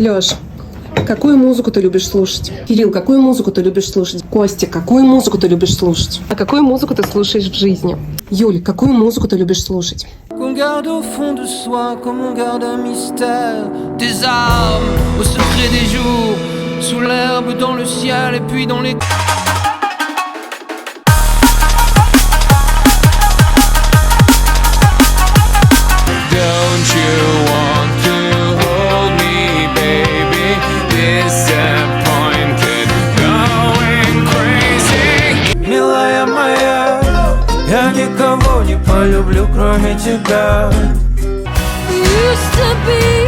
Лёш, какую музыку ты любишь слушать? Кирилл, какую музыку ты любишь слушать? Костя, какую музыку ты любишь слушать? А какую музыку ты слушаешь в жизни? Юль, какую музыку ты любишь слушать? Qu'on garde au fond de soi comme on garde un mystère. Des armes au secret des jours, sous l'herbe, dans le ciel et puis dans les... Don't you want to hold me, baby? Disappointed, going crazy. Милая моя, я никого не полюблю, кроме тебя. Used to be